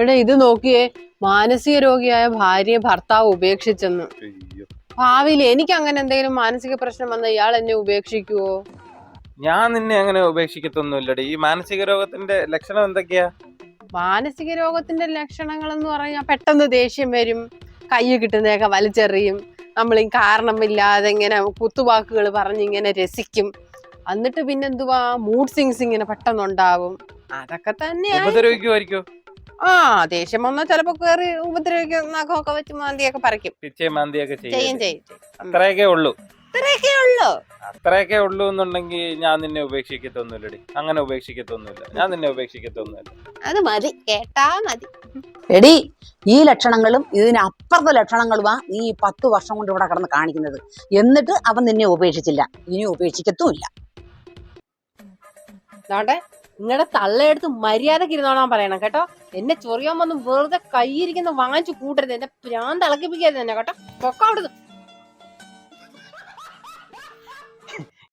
എടാ ഇത് നോക്കിയേ, മാനസിക രോഗിയായ ഭാര്യയെ ഭർത്താവ് ഉപേക്ഷിച്ചെന്ന്. ഭാവിയിൽ എനിക്ക് അങ്ങനെ എന്തെങ്കിലും മാനസിക പ്രശ്നം വന്ന ഇയാൾ എന്നെ ഉപേക്ഷിക്കുവോ? ഞാൻ നിന്നെ അങ്ങനെ ഉപേക്ഷിക്കത്തൊന്നുമില്ലടി. ഈ മാനസിക രോഗത്തിന്റെ ലക്ഷണം എന്തൊക്കെയാ? മാനസിക രോഗത്തിന്റെ ലക്ഷണങ്ങൾ എന്ന് പറഞ്ഞാൽ പെട്ടെന്ന് ദേഷ്യം വരും, കൈ കിട്ടുന്നതൊക്കെ വലിച്ചെറിയും, നമ്മൾ ഈ കാരണമില്ലാതെ ഇങ്ങനെ കുത്തുവാക്കുകൾ പറഞ്ഞ് ഇങ്ങനെ രസിക്കും, എന്നിട്ട് പിന്നെന്തുവാ മൂഡ് സ്വിങ്സ് ഇങ്ങനെ പെട്ടെന്നുണ്ടാവും. അതൊക്കെ തന്നെയാ. ഉപദ്രവിക്കുമായിരിക്കോ? ആ, ദേഷ്യം വന്നാൽ ചിലപ്പോ കയറി ഉപദ്രവിക്കും, നഖമൊക്കെ വെച്ച് മാന്തിയൊക്കെ പറിക്കും, പിച്ചയും മാന്തിയൊക്കെ ചെയ്യും. അത്രയൊക്കെ ഉള്ളൂ. ഇത്രയൊക്കെ അത്രയൊക്കെ ഉള്ളൂ എന്നുണ്ടെങ്കിൽ ഞാൻ നിന്നെ ഉപേക്ഷിക്കത്തൊന്നുമില്ലടി. അങ്ങനെ ഉപേക്ഷിക്കത്തൊന്നുമില്ല, ഞാൻ നിന്നെ ഉപേക്ഷിക്കത്തൊന്നുമില്ല. അത് മതി, കേട്ടാ മതി. എടി, ഈ ലക്ഷണങ്ങളും ഇതിനപ്പുറത്തെ ലക്ഷണങ്ങളുമാ നീ 10 വർഷം കൊണ്ട് ഇവിടെ കിടന്ന് കാണിക്കുന്നത്. എന്നിട്ട് അവൻ നിന്നെ ഉപേക്ഷിച്ചില്ല, ഇനി ഉപേക്ഷിക്കത്തുമില്ല. നിങ്ങളുടെ തള്ളയെടുത്ത് മര്യാദക്ക് ഇരുന്നോളാൻ പറയണം കേട്ടോ. എന്നെ ചൊറിയാൻ വന്ന് വെറുതെ കൈയിരിക്കുന്ന വാങ്ങിച്ചു കൂട്ടരുത്, എന്നെ പ്രാന്ത് ഇളക്കിപ്പിക്കരുത് എന്നെ കേട്ടോ. പൊക്കം അവിടുന്ന്.